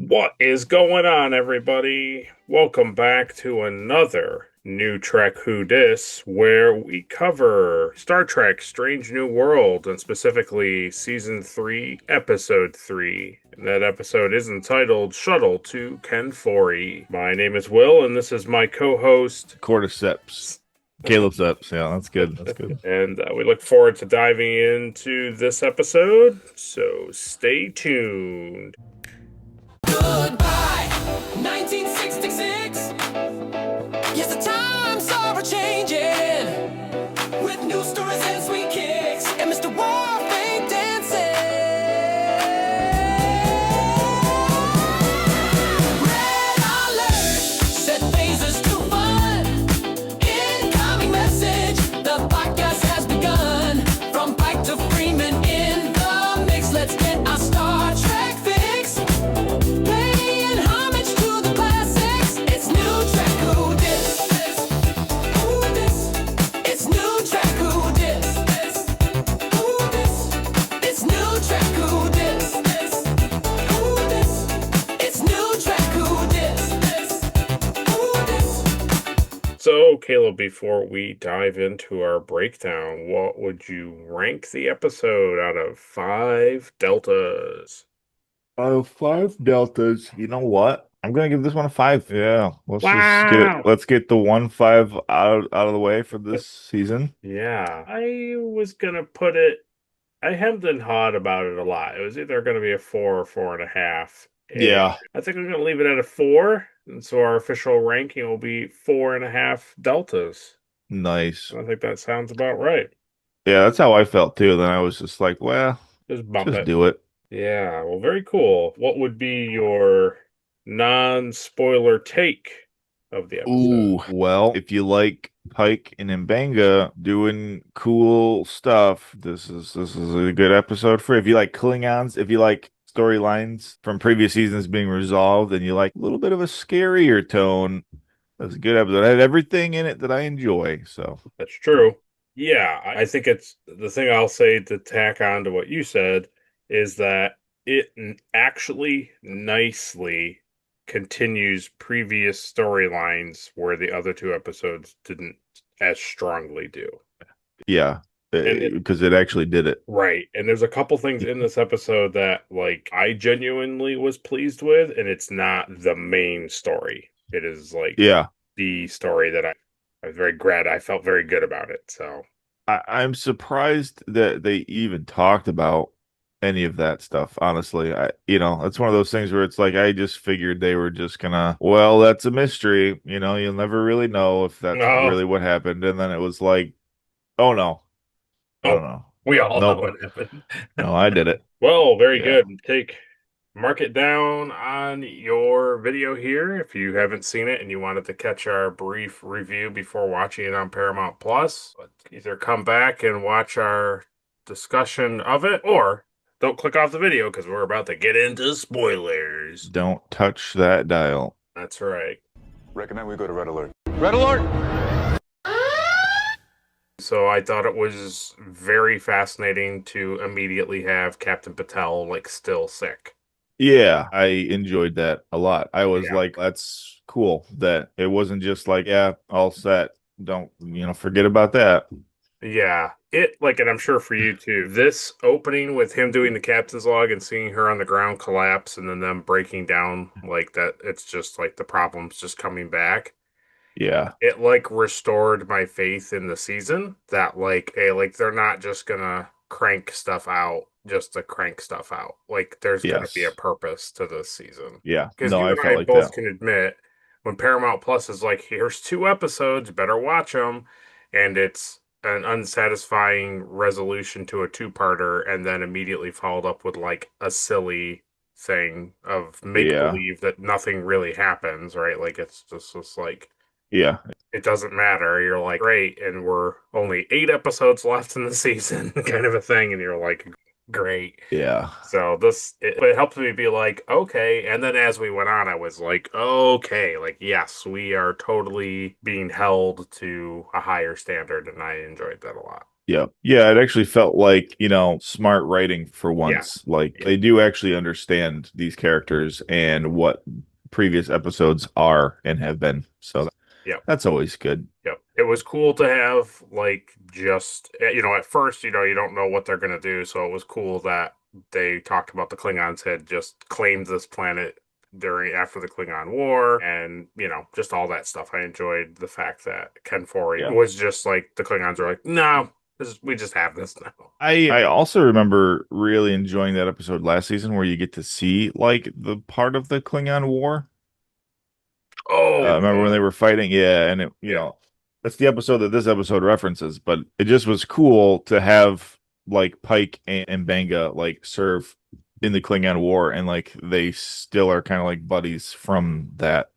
What is going on, everybody? Welcome back to another New Trek Who Dis, where we cover Star Trek Strange New World, and specifically Season 3, Episode 3. And that episode is entitled Shuttle to Kenfori. My name is Will, and this is my co-host, Cordyceps. Caleb Seps. Yeah, that's good. That's good. and we look forward to diving into this episode, so stay tuned. Goodbye, 1966. Yes, the times are changing with new stories and sweet kicks, and Mr. Warfare dancing. Red alert, set phasers to fun. Incoming message, the podcast has begun. From Pike to Freeman in the mix, let's get our Star Trek fix. Paying homage to the classics. It's New Trek Who Dis. Who Dis? It's New Trek Who Dis. Who Dis? It's New Trek Who Dis. Who Dis? It's New Trek Who Dis. Who Dis? So, Caleb, before we dive into our breakdown, what would you rank the episode out of 5 deltas? Five deltas. You know what? I'm gonna give this one a five. Yeah, let's just get it. Wow. Let's get the 1-5 out of the way for this season. Yeah, I was gonna put it. I hemmed and hawed about it a lot. It was either gonna be a 4 or 4.5. And Yeah, I think I'm gonna leave it at a 4, and so our official ranking will be 4.5 deltas. nice. I think that sounds about right. Yeah, that's how I felt too. Then I was just like, well, Just bump just it. do it. Yeah, well, very cool. What would be your non-spoiler take of the episode? Ooh, well, if you like Pike and Mbanga doing cool stuff, this is a good episode for you. If you like Klingons, if you like storylines from previous seasons being resolved, and you like a little bit of a scarier tone, that's a good episode. It had everything in it that I enjoy. So That's true. Yeah, I think it's the thing I'll say to tack on to what you said is that it actually nicely continues previous storylines where the other two episodes didn't as strongly do. yeah, And it, because it actually did it. right. And there's a couple things in this episode that like I genuinely was pleased with, and it's not the main story. It is like Yeah, the story that I was very glad. I felt very good about it. So I'm surprised that they even talked about any of that stuff. Honestly, it's one of those things where it's like I just figured they were just gonna, well, that's a mystery. You'll never really know if that's no, really what happened. And then it was like, oh no, oh oh, no, we all know nope, what happened. no, I did it. Well, very Yeah, good. Mark it down on your video here if you haven't seen it and you wanted to catch our brief review before watching it on Paramount Plus. Either come back and watch our discussion of it, or don't click off the video because we're about to get into spoilers. don't touch that dial. That's right. Recommend we go to Red Alert. Red alert! So I thought it was very fascinating to immediately have Captain Patel like still sick. Yeah, I enjoyed that a lot. I was Yeah. like, that's cool that it wasn't just like, yeah, all set. Don't, forget about that. Yeah, and I'm sure for you too, this opening with him doing the captain's log and seeing her on the ground collapse and then them breaking down like that, it's just like the problems just coming back. Yeah. It like restored my faith in the season that like, hey, like they're not just gonna crank stuff out just to crank stuff out. Like there's gonna be a Yes. purpose to this season. Yeah. Because No, you I and felt I like both that. can admit when Paramount Plus is like, here's 2 episodes, better watch them, and it's an unsatisfying resolution to a two-parter, and then immediately followed up with like a silly thing of make Yeah. believe that nothing really happens, right? Like it's just like Yeah. it doesn't matter. You're like, great, and we're only 8 episodes left in the season, kind of a thing, and you're like, great. Yeah. So it helped me be like, okay. And then as we went on, I was like, okay, like, yes, we are totally being held to a higher standard. And I enjoyed that a lot. Yeah. Yeah, it actually felt like, smart writing for Yeah. once. Like Yeah. they do actually understand these characters and what previous episodes are and have been. So Yep. that's always good. Yep. It was cool to have like just at first, you don't know what they're gonna do, so it was cool that they talked about the Klingons had just claimed this planet during after the Klingon War and just all that stuff. I enjoyed the fact that Kenfori Yeah. was just like the Klingons were like, no, we just have this now. I also remember really enjoying that episode last season where you get to see like the part of the Klingon War. Oh, Remember when they were fighting? Yeah, and yeah. that's the episode that this episode references. But it just was cool to have like Pike and Banga like serve in the Klingon War, and like they still are kind of like buddies from that.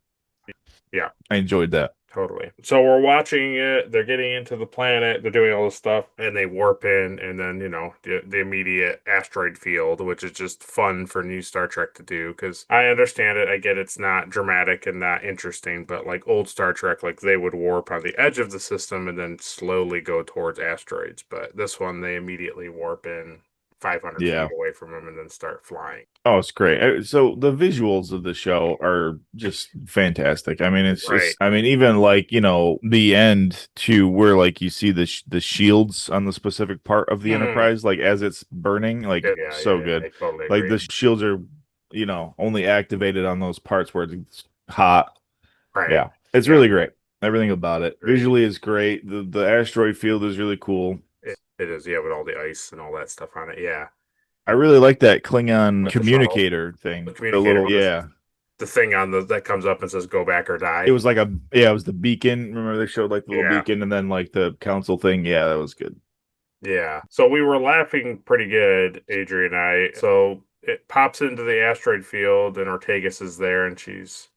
Yeah. I enjoyed that. Totally. So we're watching it. They're getting into the planet. They're doing all this stuff, and they warp in, and then the immediate asteroid field, which is just fun for new Star Trek to do. Because I understand it. I get it's not dramatic and not interesting, but like old Star Trek, like they would warp on the edge of the system and then slowly go towards asteroids. But this one, they immediately warp in 500 feet Yeah. away from them and then start flying. Oh, it's great. So the visuals of the show are just fantastic. I mean, it's Right. just, I mean, even like, the end to where like you see the shields on the specific part of the Mhm. Enterprise, like as it's burning, like Yeah, so yeah, good. I totally Like agree. the shields are, only activated on those parts where it's hot. Right. Yeah. It's Yeah. really great. Everything about it. Great. Visually is great. The asteroid field is really cool. It is, yeah, with all the ice and all that stuff on it. Yeah. I really like that Klingon With the communicator the thing. The communicator little, with yeah. the thing on the that comes up and says "Go back or die." It was like it was the beacon. Remember they showed like the little Yeah, beacon and then like the council thing. Yeah, that was good. yeah. So we were laughing pretty good, Adrian and I. So it pops into the asteroid field, and Ortegas is there, and she's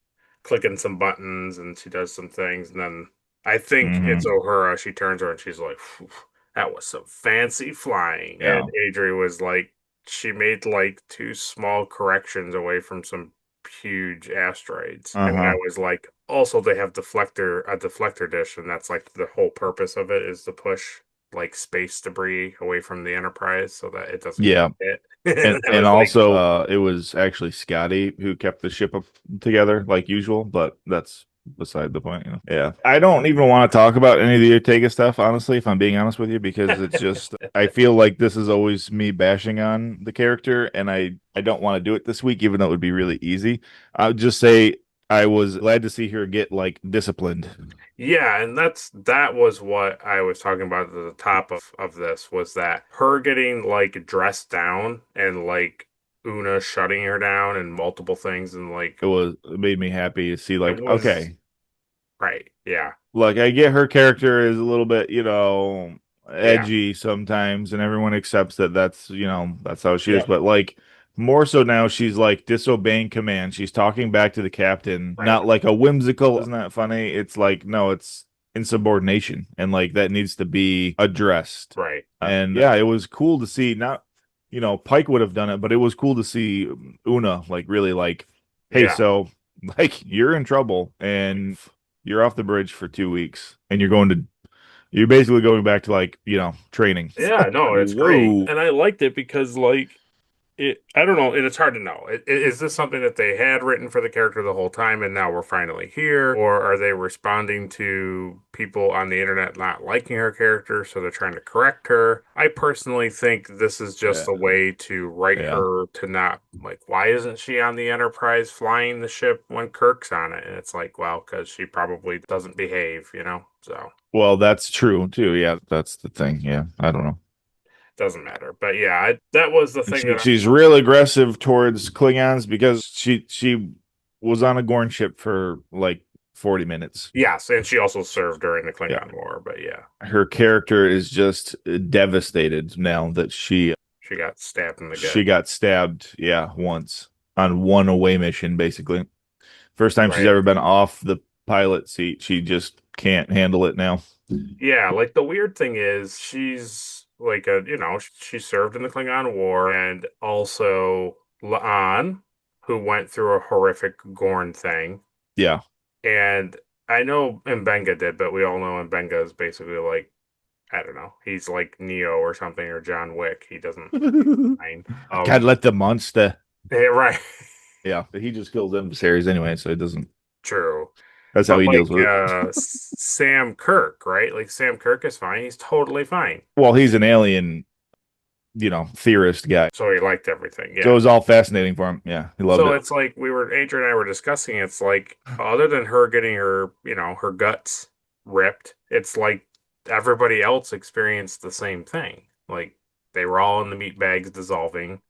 clicking some buttons, and she does some things, and then I think it's Hmm. O'Hara. She turns her, and she's like, "Phew, "That was some fancy flying." And Yeah. Adrian was like, she made like two small corrections away from some huge asteroids. And I Uh-huh. was like, also they have a deflector dish, and that's like the whole purpose of it is to push like space debris away from the Enterprise so that it doesn't Yeah. get hit. And And I and was like, also it was actually Scotty who kept the ship up together like usual, but that's beside the point. Yeah. I don't even want to talk about any of the Ortega stuff, honestly, if I'm being honest with you, because it's just I feel like this is always me bashing on the character, and I don't want to do it this week, even though it would be really easy. I would just say I was glad to see her get like disciplined. yeah, and that was what I was talking about at the top of this was that her getting like dressed down and like Una shutting her down and multiple things and like It made me happy to see it like, was okay, right. Yeah. like I get her character is a little bit, Yeah. edgy sometimes, and everyone accepts that that's how she is. Yeah. But like more so now, she's like disobeying command. She's talking back to the captain, Right. not like a whimsical. Isn't that funny? It's like no, it's insubordination, and like that needs to be addressed. Right. And yeah, it was cool to see. Not Pike would have done it, but it was cool to see Una like really like, hey, Yeah. so like you're in trouble and you're off the bridge for 2 weeks and you're basically going back to like, training. Yeah, no, it's great. Whoa. And I liked it because like I don't know, and it's hard to know. Is this something that they had written for the character the whole time and now we're finally here? Or are they responding to people on the internet not liking her character, so they're trying to correct her? I personally think this is just Yeah. a way to write Yeah. her to not, like, why isn't she on the Enterprise flying the ship when Kirk's on it? And it's like, well, because she probably doesn't behave, So Well, that's true too. Yeah, that's the thing. Yeah, I don't know. doesn't matter. But yeah, that was the And thing that she's real aggressive towards Klingons because she was on a Gorn ship for like 40 minutes. yes, and she also served during the Yeah. Klingon War, but yeah. Her character is just devastated now that She got stabbed in the gut. she got stabbed, yeah, once on one away mission, basically. First time she's Right. ever been off the pilot seat. She just can't handle it now. Yeah, like the weird thing is she's like she served in the Klingon War and also La'an, who went through a horrific Gorn thing. Yeah. And I know Mbenga did, but we all know Mbenga is basically like I don't know. He's like Neo or something or John Wick. He doesn't mind. I can't let the monster. Yeah, right. Yeah, but he just kills adversaries anyway, so it doesn't. True. That's how But he deals like with it. Sam Kirk, right? Like Sam Kirk is fine. He's totally fine. Well, he's an alien, theorist guy. So he liked everything. So it Yeah. was all fascinating for him. Yeah, he loved So it. it's like Adrian and I were discussing, it's like other than her getting her, her guts ripped, it's like everybody else experienced the same thing. Like they were all in the meat bags dissolving,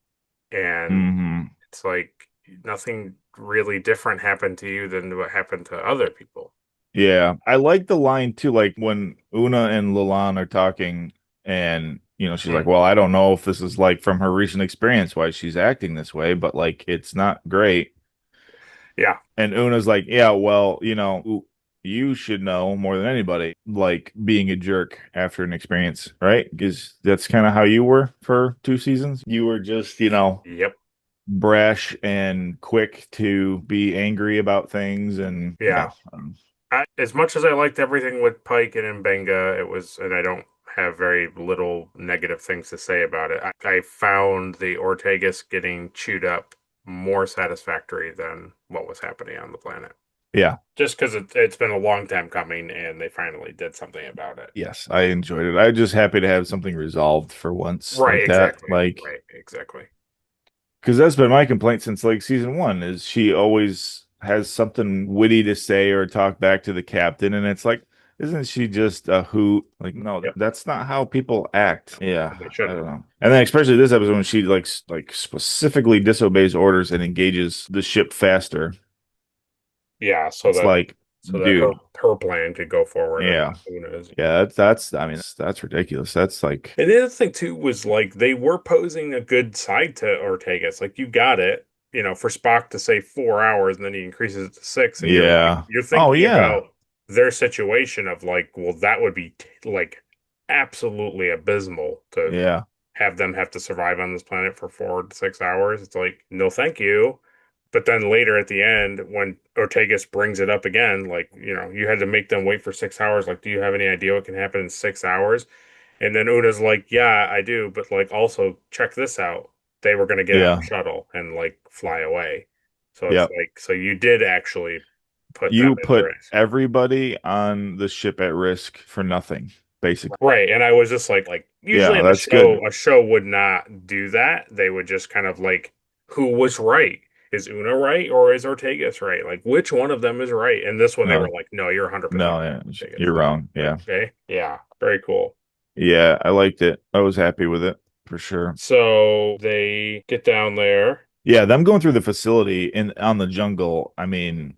and Hmm. it's like nothing really different happened to you than what happened to other people. Yeah, I like the line too, like when Una and Leland are talking, and she's like, Mm. "Well, I don't know if this is like from her recent experience why she's acting this way, but like it's not great." Yeah. And Una's like, "Yeah, well, you should know more than anybody, like being a jerk after an experience, right? Because that's kind of how you were for 2 seasons. You were just, Yep. brash and quick to be angry about things, and Yeah. As much as I liked everything with Pike and Mbenga, and I don't have very little negative things to say about it. I found the Ortegas getting chewed up more satisfactory than what was happening on the planet. yeah. Just because it's been a long time coming and they finally did something about it. Yes, I enjoyed it. I'm just happy to have something resolved for once Right, like that. exactly. Like, Right, exactly. because that's been my complaint since like season one is she always has something witty to say or talk back to the captain, and it's like, isn't she just a hoot? Like, no, Yep. that's not how people act. Yeah, And they I don't shouldn't. know. And then especially this episode when she like specifically disobeys orders and engages the ship faster. Yeah, It's like, so that dude, her plan could go forward and yeah, not Una's. yeah, that's I mean that's ridiculous. That's like, And the other thing too was like they were posing a good side to Ortega's. Like you got it, for Spock to say 4 hours and then he increases it to six, and yeah, you're oh thinking yeah, about their situation of like, well, that would be like absolutely abysmal to yeah, have them have to survive on this planet for 4 to 6 hours. It's like, no, thank you. But then later at the end, when Ortegas brings it up again, like, you had to make them wait for 6 hours. Like, do you have any idea what can happen in 6 hours? And then Una's like, yeah, I do, but like also check this out. They were going to get on yeah, a shuttle and like fly away. So it's yeah. like, so you did actually put them You at put risk. everybody on the ship at risk for nothing, basically. Right. And I was just like usually Yeah, in the that's show, good. a show would not do that. They would just kind of like, who was right? Is Una right or is Ortegas right? Like, which one of them is right? And this one, they were No, like, no, you're 100% no, yeah, Ortegas. you're wrong. Like, Yeah, okay. Yeah. Very cool. yeah, I liked it. I was happy with it for sure. So they get down there. Yeah, them going through the facility in on the jungle. I mean,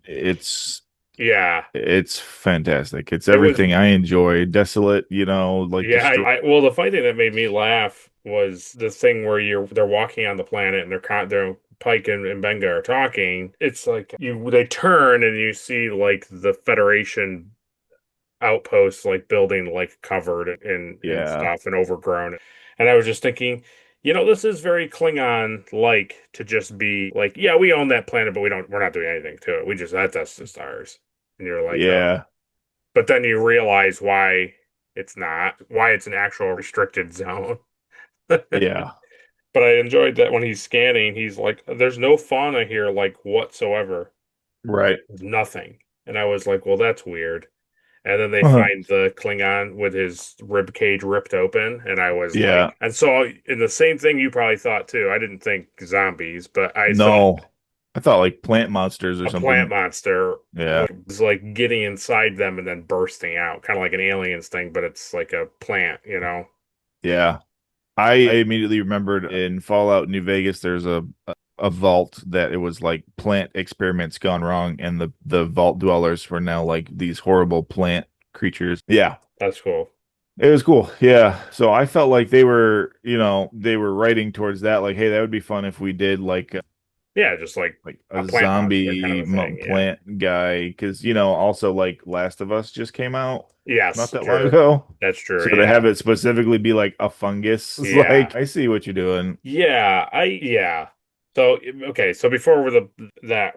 Yeah. it's fantastic. It's It was everything I enjoy. Desolate, like Yeah, destroy. well, the funny thing that made me laugh was the thing where they're walking on the planet and they're Pike and Benga are talking. It's like they turn and you see like the Federation outposts like building like covered in Yeah, stuff and overgrown. And I was just thinking, this is very Klingon like to just be like, yeah, we own that planet, but we're not doing anything to it. That's just ours. And you're like, oh. yeah, But then you realize why it's not, why it's an actual restricted zone. yeah. But I enjoyed that when he's scanning, he's like, there's no fauna here, like whatsoever. Right. Nothing. And I was like, well, that's weird. And then they find the Klingon with his rib cage ripped open. And I was Yeah. like, and so in the same thing you probably thought too. I didn't think zombies, but I thought No, I thought like plant monsters or a plant something. monster Yeah. was like getting inside them and then bursting out, kind of like an aliens thing, but it's like a plant. Yeah. I immediately remembered in Fallout New Vegas, there's a vault that it was like plant experiments gone wrong, and the vault dwellers were now like these horrible plant creatures. Yeah, That's cool. it was cool. Yeah, so I felt like they were writing towards that. Like, hey, that would be fun if we did Yeah, just like like a a plant monster kind zombie of a thing. Yeah. plant guy, because also like Last of Us just came out not Yes, that long true. ago. That's true. So to Yeah. have it specifically be like a fungus, it's Yeah. like I see what you're doing. Yeah. So okay. So before that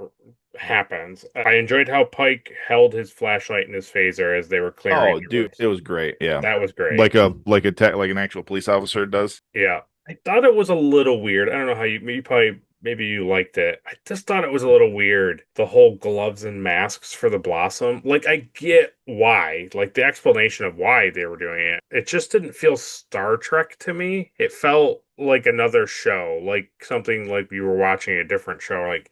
happens. I enjoyed how Pike held his flashlight and his phaser as they were clearing Oh, the dude, rooms. it was great. Yeah. That was great. Like an actual police officer does. Yeah. I thought it was a little weird. I don't know how you probably maybe you liked it. I just thought it was a little weird. The whole gloves and masks for the Blossom. Like I get why. Like the explanation of why they were doing it. It just didn't feel Star Trek to me. It felt like another show, like something like you were watching a different show. Like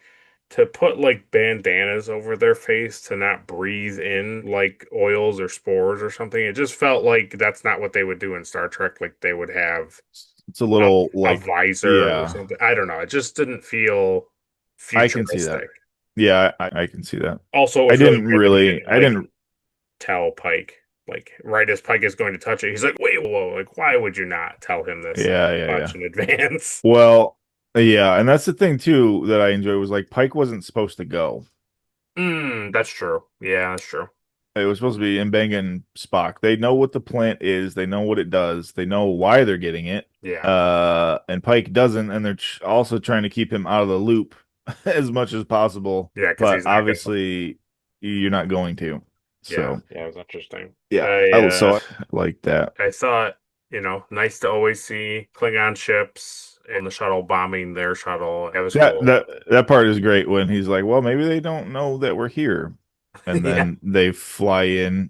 to put like bandanas over their face to not breathe in like oils or spores or something. It just felt like that's not what they would do in Star Trek. Like they would have It's a little a like, visor or yeah, something. I don't know. It just didn't feel I can see that. futuristic. Yeah, I can see that. Also, it I was really didn't weird that he really, didn't I like didn't, tell Pike. Like right as Pike is going to touch it, he's like, "Wait, whoa! Like, why would you not tell him this yeah. much in advance?" Well, yeah, and that's the thing too that I enjoy was like Pike wasn't supposed to go. That's true. Yeah, that's true. It was supposed to be Mbenga and Spock. They know what the plant is. They know what it does. They know why they're getting it. Yeah, And Pike doesn't, and they're also trying to keep him out of the loop as much as possible. yeah, because But he's not gonna. obviously, you're not going to. Yeah, So yeah, it was interesting. yeah, I I like that. I thought, nice to always see Klingon ships in the shuttle bombing their shuttle. It was That cool. that that part is great when he's like, "Well, maybe they don't know that we're here," and Yeah. then they fly in.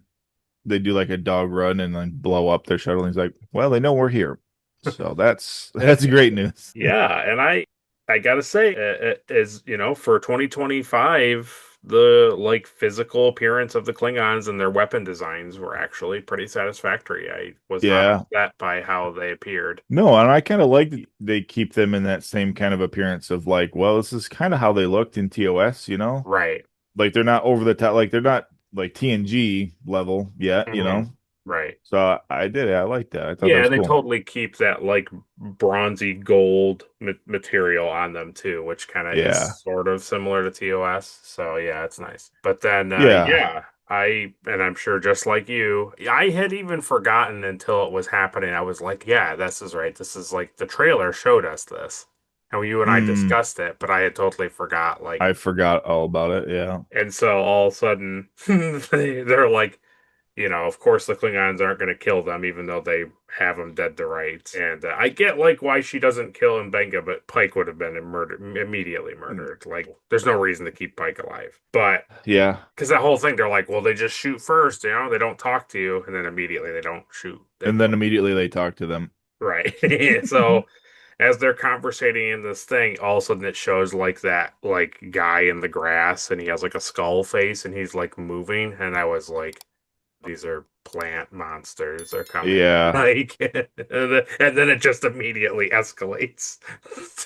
They do like a dog run and then blow up their shuttle. And he's like, "Well, they know we're here." So that's great news. Yeah, and I gotta say, is for 2025, the like physical appearance of the Klingons and their weapon designs were actually pretty satisfactory. I was not Yeah. upset by how they appeared. No, and I kind of like that they keep them in that same kind of appearance of like, well, this is kind of how they looked in TOS, you know? Right. Like they're not over the top, like they're not like TNG level yet, you Mhm. know? Right. So I did it. I like that. I thought that Yeah, was they cool. totally keep that like bronzy gold material on them too, which kind of is Yeah. sort of similar to TOS. So yeah, it's nice. But then Yeah. yeah, and I'm sure just like you, I had even forgotten until it was happening. I was like, yeah, this is right. This is like the trailer showed us this. And you and I Mm, discussed it, but I had totally forgot like I forgot all about it. Yeah. and so all of a sudden they're like of course the Klingons aren't going to kill them, even though they have them dead to rights. And I get like why she doesn't kill Mbenga, but Pike would have been immediately murdered. Like, there's no reason to keep Pike alive. But Yeah. because that whole thing, they're like, well, they just shoot first, they don't talk to you, and then immediately they don't shoot. They And then immediately they talk to them. right. So as they're conversating in this thing, all of a sudden it shows like that like guy in the grass, and he has like a skull face, and he's like moving, and I was like these are plant monsters are coming. Yeah. Like, and then it just immediately escalates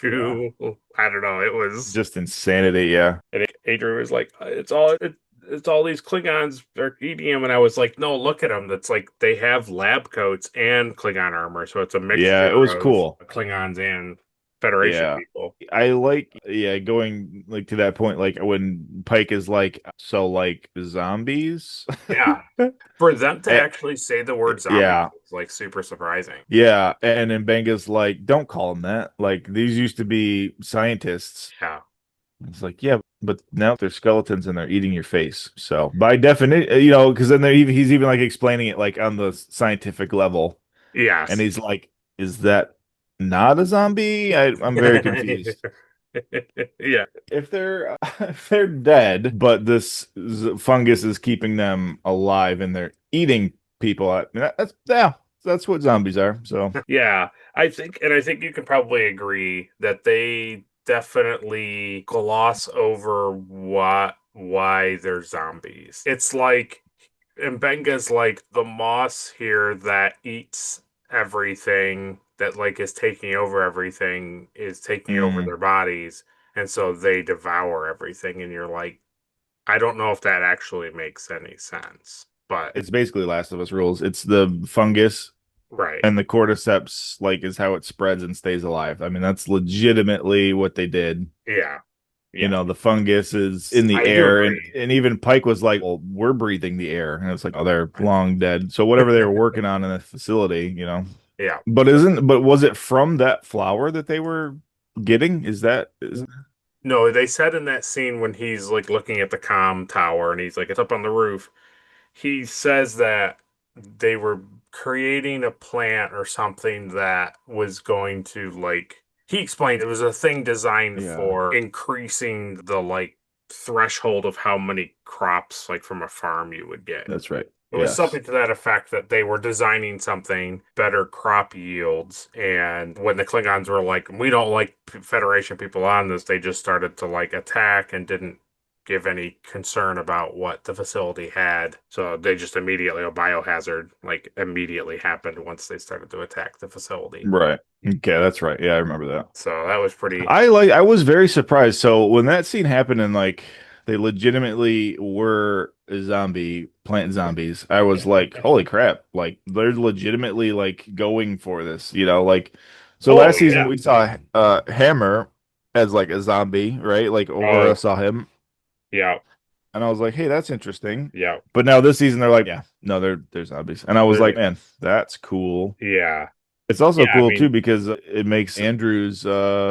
Yeah. to, I don't know, it was, Just insanity. Yeah. and Adrian was like, it's all these Klingons are eating him. And I was like, no, look at them. That's like, they have lab coats and Klingon armor. So it's a Yeah. It mixture was of cool. Klingons and Federation Yeah. people. I like, yeah, going like to that point, like when Pike is like, so like zombies. Yeah. For them to Eh, actually say the word zombies yeah. was like super surprising. Yeah. And then Benga's like, don't call them that. Like these used to be scientists. Yeah. It's like, yeah, but now they're skeletons and they're eating your face. So by definition, because then he's even like explaining it like on the scientific level. And Yes. he's like, is that not a zombie? I'm very confused. Yeah. If they're dead, but this fungus is keeping them alive and they're eating people, I mean, that's what zombies are. So Yeah. I think you can probably agree that they definitely gloss over why they're zombies. It's like Mbenga's like the moss here that eats everything that like is taking over everything is taking over mm, their bodies, and so they devour everything, and you're like, I don't know if that actually makes any sense. But it's basically Last of Us rules. It's the fungus right. and the cordyceps, like, is how it spreads and stays alive. I mean, that's legitimately what they did. Yeah. Yeah. The fungus is in the I do air, and agree. and even Pike was like, "Well, we're breathing the air," and it's like, "Oh, they're long dead." So whatever they were working on in the facility, Yeah. But was it from that flower that they were getting? Is that is No, they said in that scene when he's like looking at the comm tower and he's like, it's up on the roof. He says that they were creating a plant or something that was going to like he explained it was a thing designed Yeah, for increasing the like threshold of how many crops like from a farm you would get. that's right. It was Yes. something to that effect that they were designing something better crop yields. And when the Klingons were like, we don't like Federation people on this, they just started to like attack and didn't give any concern about what the facility had. So they just immediately, a biohazard, like immediately happened once they started to attack the facility. Right. Okay, that's right. Yeah, I remember that. So that was pretty, I was very surprised. So when that scene happened and like they legitimately were zombie plant zombies, I was like, holy crap. Like they're legitimately like going for this, like so oh, last season yeah. we saw Hammer as like a zombie, right? Like Uhura Oh, saw him yeah. and I was like, hey, that's interesting. Yeah. But now this season they're like, yeah, no, they're zombies. And I was like, They're, man, that's cool. yeah. It's also Yeah. I cool too mean, because it makes Andrew's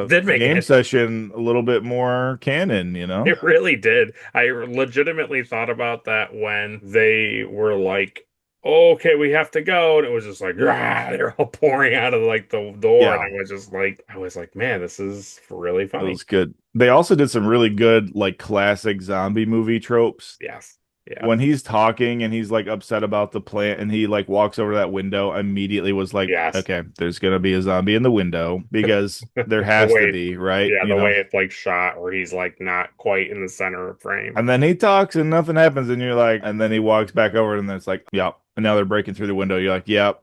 did make game it. session a little bit more canon. It really did. I legitimately thought about that when they were like, oh, okay, we have to go. And it was just like, rah, they're all pouring out of like the door. And Yeah, I was like, man, this is really it funny. was good. They also did some really good like classic zombie movie tropes. Yes. Yeah. When he's talking and he's like upset about the plant and he like walks over to that window, I immediately was like, Yes. okay, there's gonna be a zombie in the window because there The has to way, be, right? yeah, the way it's like shot where he's like not quite in the center of frame. And then he talks and nothing happens, and you're like, and then he walks back over, and then it's like, yep. And now they're breaking through the window. You're like, yep,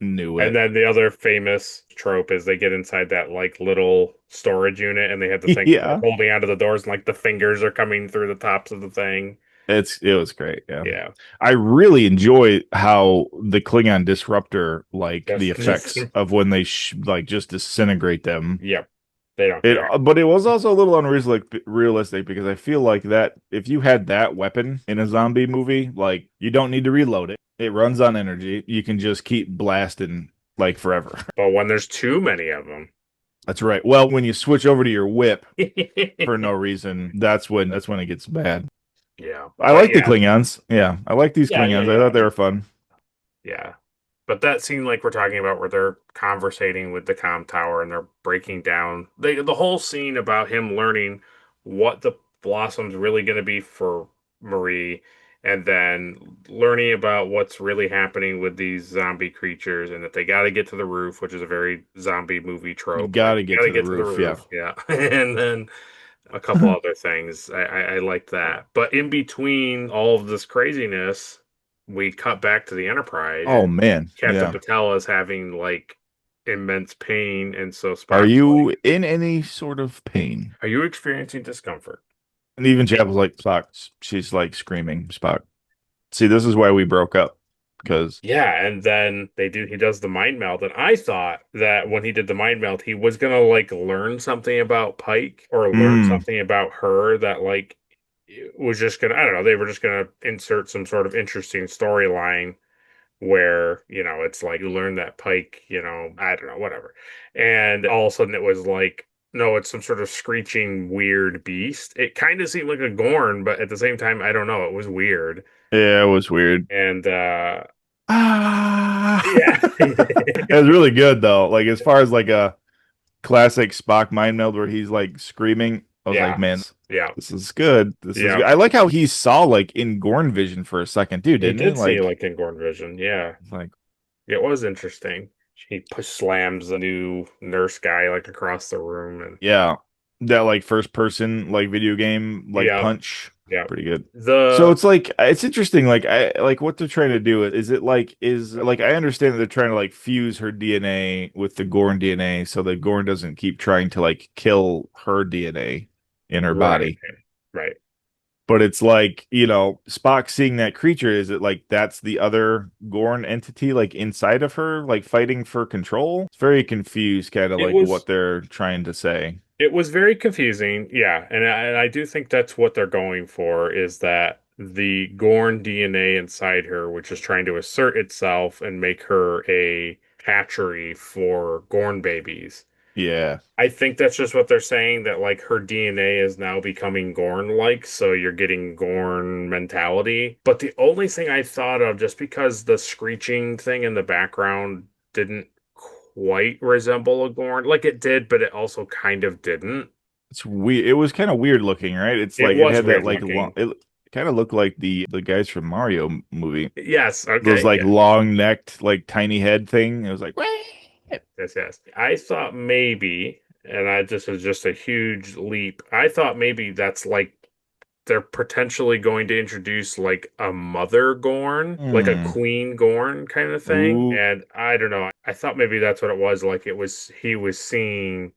knew And it. then the other famous trope is they get inside that like little storage unit and they have the thing they're Yeah, holding onto the doors and like the fingers are coming through the tops of the thing. it was great. Yeah, Yeah. I really enjoy how the Klingon disruptor, like the Just effects of when they like just disintegrate them. yep. They don't It, care. but it was also a little realistic because I feel like that if you had that weapon in a zombie movie, like you don't need to reload it. It runs on energy. You can just keep blasting like forever. But when there's too many of them, That's right. Well, when you switch over to your whip for no reason, that's when it gets bad. yeah. I But like the yeah, Klingons. Yeah, I like these Klingons. I yeah. thought they were fun. Yeah. But that scene like we're talking about where they're conversating with the comm tower and they're breaking down the whole scene about him learning what the blossom's really going to be for Marie and then learning about what's really happening with these zombie creatures and that they got to get to the roof, which is a very zombie movie You trope. Like got to you get got to to the get to the roof. Yeah. roof. Yeah. And then a couple other things. I like that. But in between all of this craziness, we cut back to the Enterprise Oh and man. Captain Yeah. Patel is having like immense pain, and so Are Spock's like, you in any sort of pain? "Are you experiencing discomfort?" And even Chap was like, Spock. She's like screaming, Spock. See, this is why we broke up because Yeah, and then he does the mind meld, and I thought that when he did the mind meld, he was gonna like learn something about Pike or learn mm, something about her that like was just gonna, I don't know, they were just gonna insert some sort of interesting storyline where, it's like you learn that Pike, I don't know, whatever. And all of a sudden it was like, no, it's some sort of screeching weird beast. It kind of seemed like a Gorn, but at the same time, I don't know, it was weird. yeah, it was weird. And Ah, yeah. it was really good though. Like as far as like a classic Spock mind meld where he's like screaming. I was like, Yeah. man, Yeah. this is good. This is Yeah. good. I like how he saw like in Gorn vision for a second too, He didn't he? did see Like, like in Gorn Vision. Yeah. like It was interesting. He slams the new nurse guy like across the room and yeah, that like first person like video game like yeah. punch, Yeah. pretty good. So The it's like it's interesting. Like I like what they're trying to do. Is it like is like I understand that they're trying to like fuse her DNA with the Gorn DNA so that Gorn doesn't keep trying to like kill her DNA in her right. body. Right. But it's like, Spock seeing that creature, is it like that's the other Gorn entity like inside of her, like fighting for control? It's very confused, kind of It like was what they're trying to say. It was very confusing, yeah, and I do think that's what they're going for is that the Gorn DNA inside her, which is trying to assert itself and make her a hatchery for Gorn babies, Yeah. I think that's just what they're saying, that like her DNA is now becoming Gorn-like, so you're getting Gorn mentality. But the only thing I thought of, just because the screeching thing in the background didn't quite resemble a Gorn, like it did, but it also kind of didn't. It's weird. It was kind of weird looking, right? It's It like it was had that weird like long. looking. It kind of looked like the guys from Mario movie. Yes, Those okay, like yeah. long necked, like tiny head thing. It was like, Yes, yes. I thought maybe, and I this is just a huge leap. I thought maybe that's like they're potentially going to introduce like a mother Gorn, like a hmm. queen Gorn kind of thing. Ooh, And I don't know. I thought maybe that's what it was. Like it was he was seeing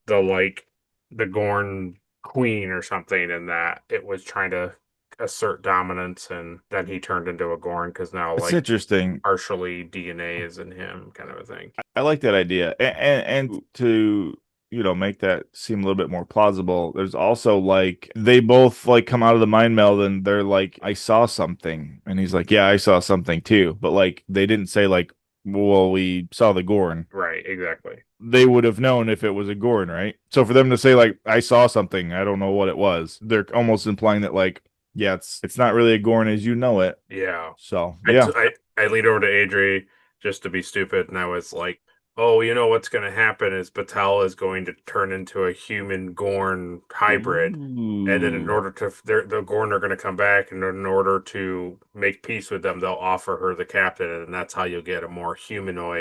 the Gorn queen or something, and that it was trying to assert dominance, and then he turned into a Gorn because now it's like interesting. partially DNA is in him, kind of a thing. I like that idea, and to make that seem a little bit more plausible. There's also like they both like come out of the mind meld and they're like, I saw something, and he's like, yeah, I saw something too, but like they didn't say like, well, we saw the Gorn. Right, exactly. They would have known if it was a Gorn, right? So for them to say like, I saw something, I don't know what it was, they're almost implying that like, yeah, it's not really a Gorn as you know it. Yeah. So I, yeah, t I leaned over to Adri just to be stupid, and I was like, "Oh, you know what's going to happen is Batal is going to turn into a human Gorn hybrid, and then in ooh, order to the Gorn are going to come back, and in order to make peace with them, they'll offer her the captain, and that's how you'll get a more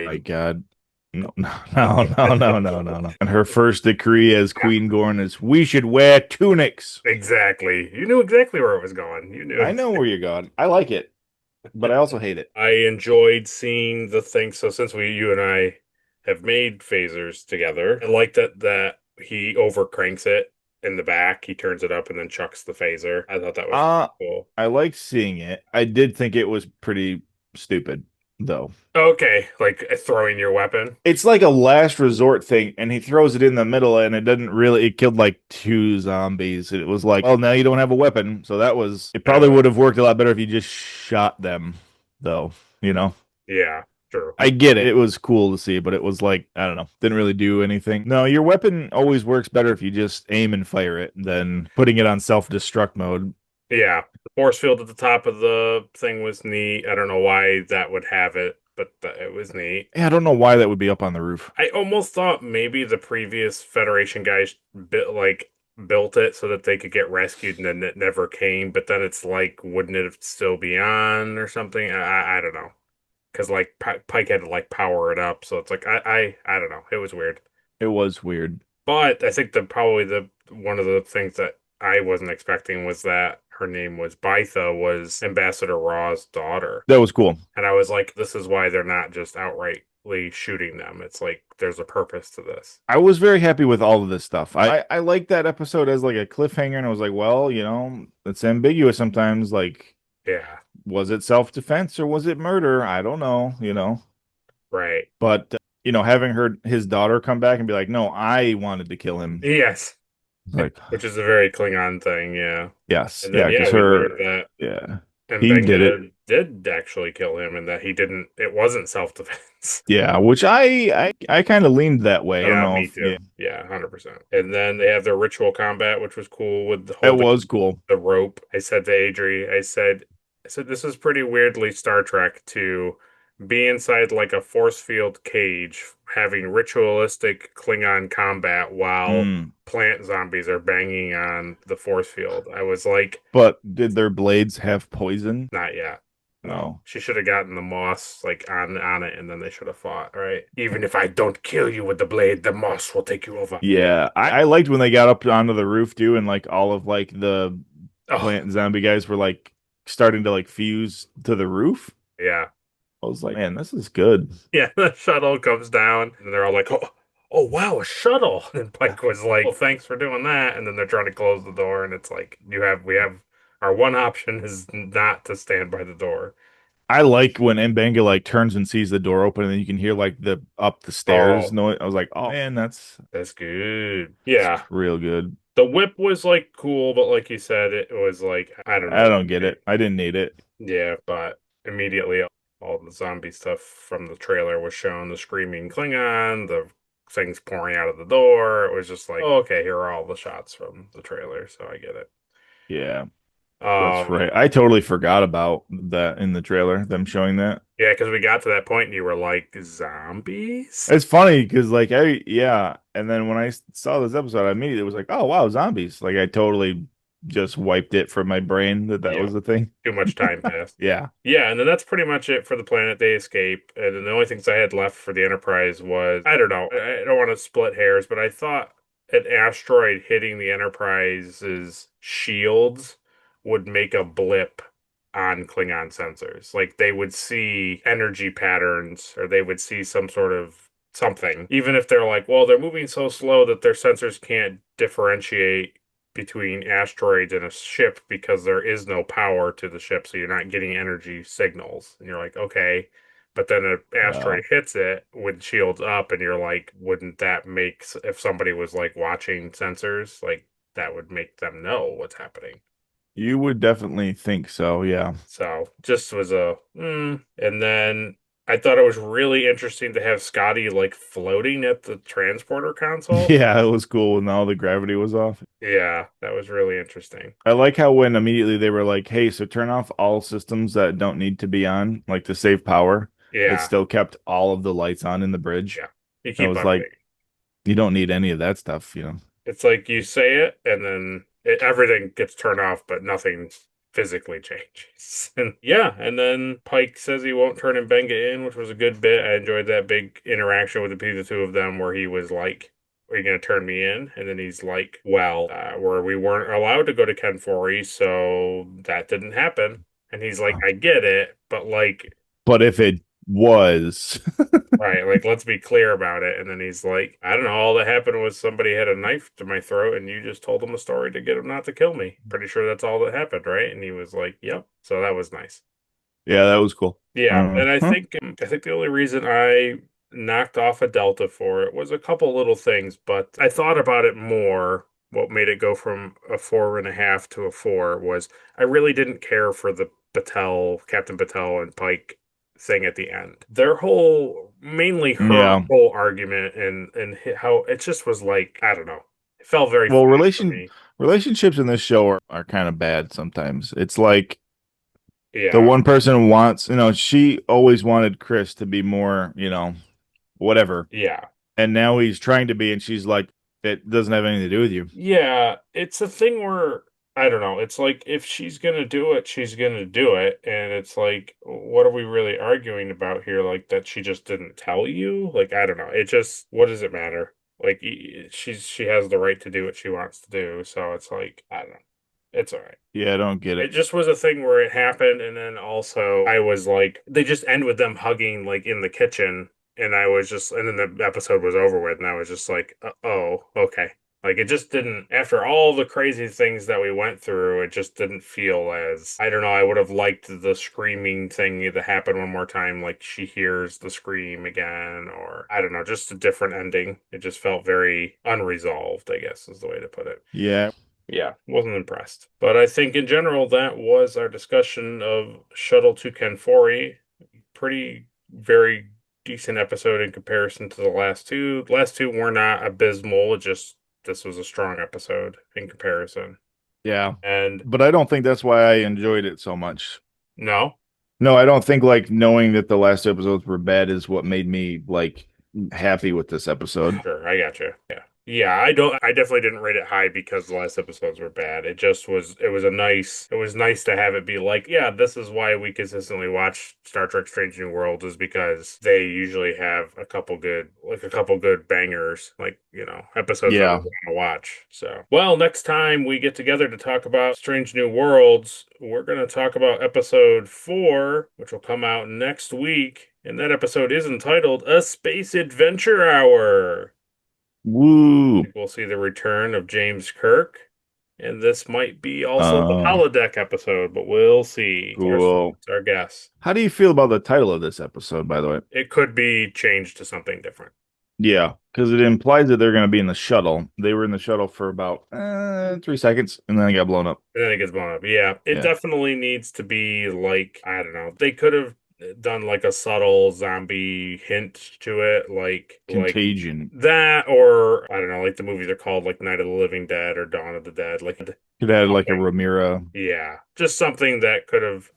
my humanoid." God. No, no, no, no, no, no, no, no. And her first decree as Queen Gorn is, we should wear tunics. Exactly. You knew exactly where it was going. You knew. I know where you're going. I like it, but I also hate it. I enjoyed seeing the thing. So since you and I have made phasers together, I like that he overcranks it in the back. He turns it up and then chucks the phaser. I thought that was Uh, cool. I liked seeing it. I did think it was pretty stupid, though. Okay, like throwing your weapon. It's like a last resort thing, and he throws it in the middle, and it didn't really. It killed like two zombies. It was like, well, now you don't have a weapon, so that was. It probably Uh, would have worked a lot better if you just shot them, though. You know. yeah, true. I get it. It was cool to see, but it was like, I don't know, didn't really do anything. No, your weapon always works better if you just aim and fire it than putting it on self-destruct mode. Yeah, the force field at the top of the thing was neat. I don't know why that would have it, but it was neat. Yeah, I don't know why that would be up on the roof. I almost thought maybe the previous Federation guys built it so that they could get rescued, and then it never came. But then it's like, wouldn't it still be on or something? I don't know, because like Pike had to like power it up, so it's like I don't know. It was weird, It was weird. but I think probably the one of the things that I wasn't expecting was that her name was Bytha, was Ambassador Raw's daughter. That was cool. And I was like, this is why they're not just outrightly shooting them. It's like there's a purpose to this. I was very happy with all of this stuff. I liked that episode as like a cliffhanger, and I was like, well, it's ambiguous sometimes. Like, Yeah, was it self-defense or was it murder? I don't know. right. But having his daughter come back and be like, no, I wanted to kill him. Yes, Like, which is a very Klingon thing. Yeah. yes, And then, yeah, yeah, because we learned that yeah, he did it. Mbenga did actually kill him and that it wasn't self-defense. Yeah, which I kind of leaned that way. I don't Yeah, know me if too. Yeah, 100%. And then they have their ritual combat, which was cool with it holding was cool. the rope. I said to Adri, I said, this is pretty weirdly Star Trek to be inside like a force field cage, having ritualistic Klingon combat while Mm. plant zombies are banging on the force field. I was like, But did their blades have poison? not yet. No, No. she should have gotten the moss like on it, and then they should have fought. Right? Even if I don't kill you with the blade, the moss will take you over. Yeah, I liked when they got up onto the roof too, and like all of like the Oh, plant zombie guys were like starting to like fuse to the roof. yeah. I was like, man, this is good. Yeah, the shuttle comes down, and they're all like, oh, wow, a shuttle." And Pike was like, "Well, thanks for doing that." And then they're trying to close the door, and it's like, we have our one option is not to stand by the door. I like when Mbenga like turns and sees the door open, and then you can hear like the up the stairs Oh, noise. I was like, oh man, that's good. that's Yeah, real good. the whip was like cool, but like you said, it was like I don't I know. don't get it. I didn't need it. Yeah, but immediately all the zombie stuff from the trailer was shown: the screaming Klingon, the things pouring out of the door. It was just like, oh, okay, here are all the shots from the trailer, so I get it. Yeah, that's Um, right. I totally forgot about that in the trailer, them showing that. yeah, because we got to that point and you were like, zombies? It's funny because yeah, and then when I saw this episode, I immediately was like, oh wow, zombies. Like I totally just wiped it from my brain that Yeah, was the thing. too much time passed. Yeah. Yeah, and then that's pretty much it for the planet they escape. And then the only things I had left for the Enterprise was, I don't know, I don't want to split hairs, but I thought an asteroid hitting the Enterprise's shields would make a blip on Klingon sensors. Like they would see energy patterns or they would see some sort of something. Even if they're like, well, they're moving so slow that their sensors can't differentiate between asteroids and a ship because there is no power to the ship, so you're not getting energy signals. And you're like, okay. But then an Uh, asteroid hits it with shields up, and you're like, wouldn't that make, if somebody was like watching sensors, like that would make them know what's happening? you would definitely think so, yeah. So just was and then I thought it was really interesting to have Scotty like floating at the transporter console. Yeah, it was cool when all the gravity was off. Yeah, that was really interesting. I like how when immediately they were like, hey, so turn off all systems that don't need to be on, like to save power. It Yeah, still kept all of the lights on in the bridge. yeah. You I keep was like, updating. you don't need any of that stuff. It's like you say it, and then everything gets turned off, but nothing physically changes. And yeah, and then Pike says he won't turn Mbenga in, which was a good bit. I enjoyed that big interaction with the two of them, where he was like, "Are you going to turn me in?" And then he's like, "Well, where we weren't allowed to go to Kenfori, so that didn't happen." And he's like, "I get it, but like." But if it was, Right, like let's be clear about it. And then he's like, I don't know, all that happened was somebody had a knife to my throat and you just told him a story to get him not to kill me. Pretty sure that's all that happened, right? And he was like, Yep. So that was nice. yeah, that was cool. Yeah, and Huh? I think the only reason I knocked off a Delta for it was a couple little things, but I thought about it more. What made it go from a 4.5 to a 4 was I really didn't care for the Captain Patel and Pike thing at the end. Their whole, mainly her Yeah. whole argument and how it just was like, I don't know. It felt very Well, flat for me. relationships in this show are kind of bad sometimes. It's like the Yeah, one person wants, she always wanted Chris to be more, whatever. yeah. And now he's trying to be, and she's like, it doesn't have anything to do with you. Yeah, it's a thing where I don't know. It's like if she's gonna do it, she's gonna do it, and it's like, what are we really arguing about here? Like that she just didn't tell you? Like I don't know. It just what does it matter? Like she has the right to do what she wants to do. So it's like I don't know. It's all right. Yeah, I don't get It it. just was a thing where it happened, and then also I was like, they just end with them hugging like in the kitchen, and I was just, and then the episode was over with, and I was just like, oh, okay. Like it just didn't, after all the crazy things that we went through, it just didn't feel as, I don't know, I would have liked the screaming thing to happen one more time, like she hears the scream again, or I don't know, just a different ending. It just felt very unresolved, I guess is the way to put it. Yeah. Yeah, wasn't impressed. But I think in general, that was our discussion of Shuttle to Kenfori. Pretty, very decent episode in comparison to the last two. The last two were not abysmal. It just, this was a strong episode in comparison. Yeah. And But I don't think that's why I enjoyed it so much. no, No, I don't think like knowing that the last episodes were bad is what made me like happy with this episode. sure, I got you. Yeah. Yeah, I don't I definitely didn't rate it high because the last episodes were bad. It just was it was nice to have it be like, yeah, this is why we consistently watch Star Trek Strange New Worlds is because they usually have a couple good bangers, like, episodes that we Yeah. want to watch. So, well, next time we get together to talk about Strange New Worlds, we're going to talk about episode 4, which will come out next week. And that episode is entitled A Space Adventure Hour. Woo. We'll see the return of James Kirk, and this might be also the Um, holodeck episode, but we'll see. cool. It's our guess. How do you feel about the title of this episode, by the way? It could be changed to something different. Yeah, because it implies that they're going to be in the shuttle. They were in the shuttle for about 3 seconds, and then it got blown up. And then it gets blown up. Yeah, it Yeah. definitely needs to be like, I don't know. They could have done like a subtle zombie hint to it, like Contagion. that, or I don't know, like the movies are called like Night of the Living Dead or Dawn of the Dead, like Could add like a something. Ramira. Yeah, just something that could have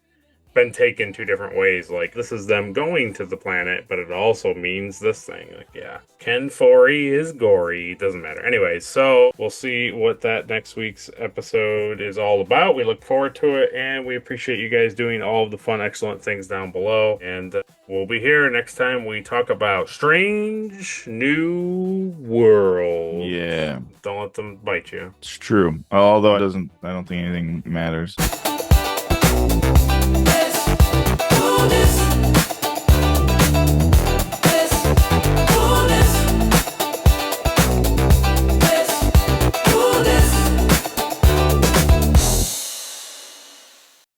been taken two different ways. Like this is them going to the planet, but it also means this thing. Like, yeah, Kenfori is gory. Doesn't matter. Anyways, so we'll see what that next week's episode is all about. We look forward to it, and we appreciate you guys doing all of the fun, excellent things down below. And we'll be here next time we talk about Strange New World. Yeah, Don't let them bite you. it's true. Although I don't think anything matters. Let's do this.